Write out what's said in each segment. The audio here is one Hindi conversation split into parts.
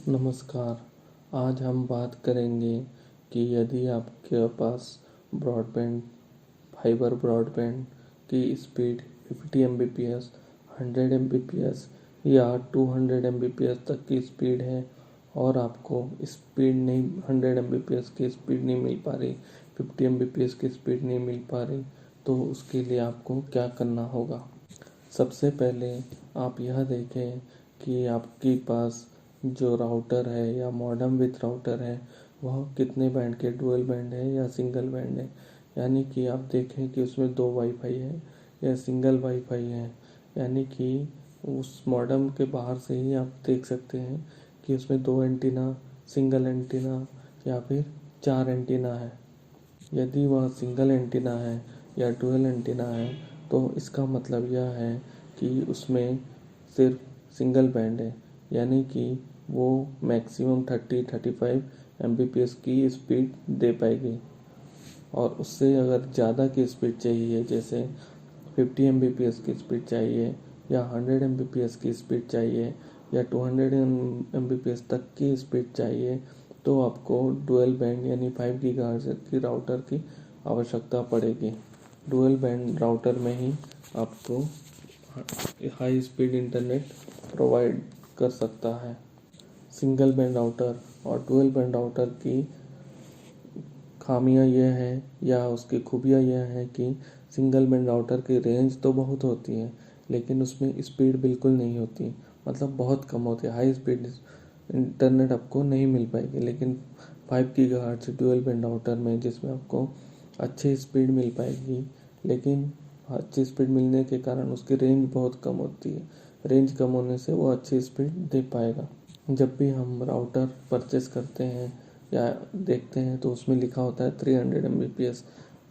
नमस्कार। आज हम बात करेंगे कि यदि आपके पास ब्रॉडबैंड फाइबर ब्रॉडबैंड की स्पीड 50 Mbps, 100 Mbps या 200 Mbps तक की स्पीड है और आपको स्पीड नहीं 100 Mbps की स्पीड नहीं मिल पा रही, 50 Mbps की स्पीड नहीं मिल पा रही, तो उसके लिए आपको क्या करना होगा। सबसे पहले आप यह देखें कि आपके पास जो राउटर है या मॉडेम विथ राउटर है वह कितने बैंड के डुअल बैंड है या सिंगल बैंड है। यानी कि आप देखें कि उसमें दो वाईफाई है या सिंगल वाईफाई है। यानी कि उस मॉडेम के बाहर से ही आप देख सकते हैं कि उसमें दो एंटीना, सिंगल एंटीना या फिर चार एंटीना है। यदि वह सिंगल एंटीना है या डुअल एंटीना है तो इसका मतलब यह है कि उसमें सिर्फ सिंगल बैंड है, यानी कि वो मैक्सिमम 30-35 Mbps की स्पीड दे पाएगी। और उससे अगर ज़्यादा की स्पीड चाहिए, जैसे 50 Mbps की स्पीड चाहिए या 100 Mbps की स्पीड चाहिए या 200 Mbps तक की स्पीड चाहिए, तो आपको डुअल बैंड यानी 5 GHz की राउटर की आवश्यकता पड़ेगी। डुअल बैंड राउटर में ही आपको हाई स्पीड इंटरनेट प्रोवाइड कर सकता है। सिंगल बैंड राउटर और डुअल बैंड राउटर की खामियां यह है या उसकी खूबियां यह है कि सिंगल बैंड राउटर की रेंज तो बहुत होती है लेकिन उसमें स्पीड बिल्कुल नहीं होती, मतलब बहुत कम होती है। हाई स्पीड इंटरनेट आपको नहीं मिल पाएगी। लेकिन 5 GHz डुअल बैंड राउटर में जिसमें आपको अच्छी स्पीड मिल पाएगी, लेकिन अच्छी स्पीड मिलने के कारण उसकी रेंज बहुत कम होती है। रेंज कम होने से वो अच्छी स्पीड दे पाएगा। जब भी हम राउटर परचेस करते हैं या देखते हैं तो उसमें लिखा होता है 300 Mbps।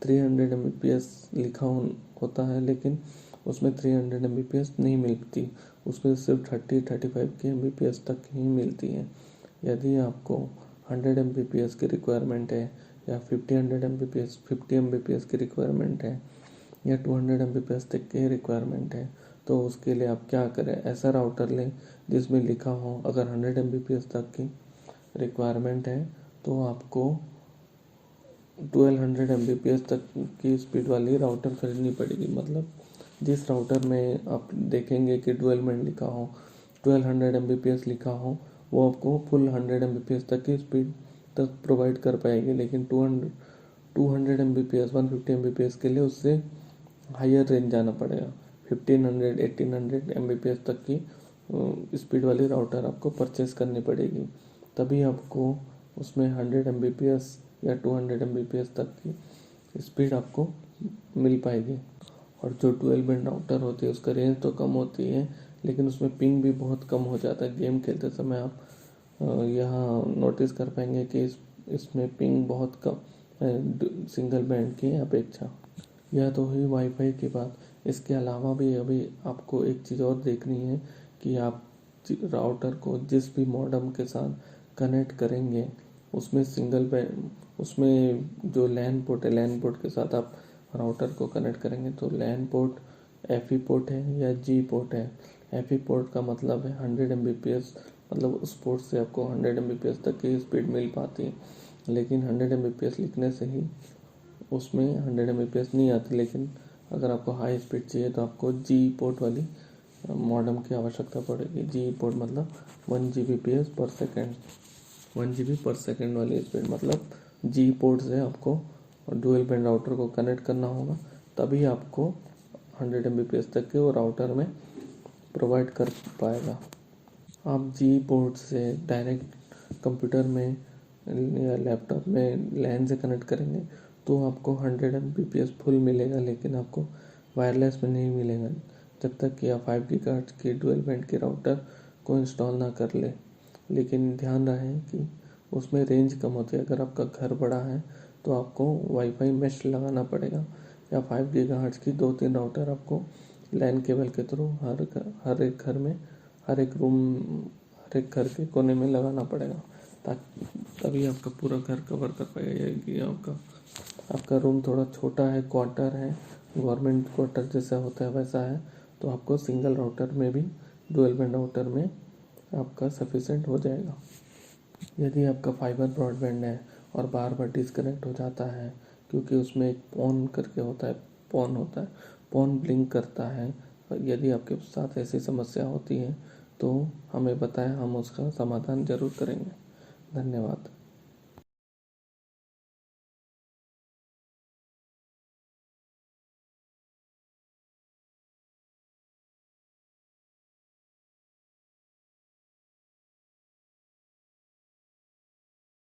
300 Mbps लिखा होता है लेकिन उसमें 300 Mbps नहीं मिलती, उसमें सिर्फ 30-35 के Mbps तक ही मिलती है। यदि आपको 100 Mbps की रिक्वायरमेंट है या 50 Mbps की रिक्वायरमेंट है या 200 Mbps तक की रिक्वायरमेंट है, तो उसके लिए आप क्या करें, ऐसा राउटर लें जिसमें लिखा हो अगर 100 Mbps तक की रिक्वायरमेंट है तो आपको 1200 Mbps तक की स्पीड वाली राउटर खरीदनी पड़ेगी। मतलब जिस राउटर में आप देखेंगे कि डुअल बैंड लिखा हो, 1200 Mbps लिखा हो, वो आपको फुल 100 Mbps तक की स्पीड तक प्रोवाइड कर पाएगी। लेकिन 200 Mbps 150 Mbps के लिए उससे हायर रेंज जाना पड़ेगा। 1500-1800 Mbps तक की स्पीड वाली राउटर आपको परचेस करनी पड़ेगी, तभी आपको उसमें 100 Mbps या 200 Mbps तक की स्पीड आपको मिल पाएगी। और जो डुअल बैंड राउटर होती है उसका रेंज तो कम होती है लेकिन उसमें पिंग भी बहुत कम हो जाता है। गेम खेलते समय आप यहाँ नोटिस कर पाएंगे कि इसमें पिंग बहुत कम है सिंगल बैंड की अपेक्षा। यह तो हुई वाईफाई की बात। इसके अलावा भी अभी आपको एक चीज़ और देखनी है कि आप राउटर को जिस भी मॉडेम के साथ कनेक्ट करेंगे उसमें सिंगल बैंड, उसमें जो लैन पोर्ट है, लैन पोर्ट के साथ आप राउटर को कनेक्ट करेंगे तो लैन पोर्ट FE पोर्ट है या G पोर्ट है। FE पोर्ट का मतलब है 100 Mbps, मतलब उस पोर्ट से आपको 100 Mbps तक की स्पीड मिल पाती है। लेकिन 100 Mbps लिखने से ही उसमें 100 Mbps नहीं आती। लेकिन अगर आपको हाई स्पीड चाहिए तो आपको G पोर्ट वाली मॉडेम की आवश्यकता पड़ेगी। G पोर्ट मतलब 1 Gbps पर सेकेंड, 1 GB पर सेकेंड वाली स्पीड, मतलब G पोर्ट से आपको डुअल बैंड राउटर को कनेक्ट करना होगा, तभी आपको 100 Mbps तक के वो राउटर में प्रोवाइड कर पाएगा। आप G पोर्ट से डायरेक्ट कंप्यूटर में या लैपटॉप में लैन से कनेक्ट करेंगे तो आपको 100 Mbps फुल मिलेगा, लेकिन आपको वायरलेस में नहीं मिलेगा जब तक कि आप 5 GHz की डुअल बैंड के राउटर को इंस्टॉल ना कर ले। लेकिन ध्यान रहे कि उसमें रेंज कम होती है। अगर आपका घर बड़ा है तो आपको वाईफाई मेश लगाना पड़ेगा या 5 GHz की 2-3 राउटर आपको लैन केबल के थ्रू हर एक घर में, हर एक रूम, हर एक घर के कोने में लगाना पड़ेगा, ताकि तभी आपका पूरा घर कवर कर पाएगा। कि आपका रूम थोड़ा छोटा है, क्वार्टर है, गवर्नमेंट क्वार्टर जैसा होता है वैसा है, तो आपको सिंगल राउटर में भी डुअल बैंड राउटर में आपका सफिशेंट हो जाएगा। यदि आपका फाइबर ब्रॉडबैंड है और बार बार डिस्कनेक्ट हो जाता है क्योंकि उसमें एक पॉन करके होता है, पॉन ब्लिंक करता है, यदि आपके साथ ऐसी समस्या होती है तो हमें बताएं, हम उसका समाधान ज़रूर करेंगे। धन्यवाद।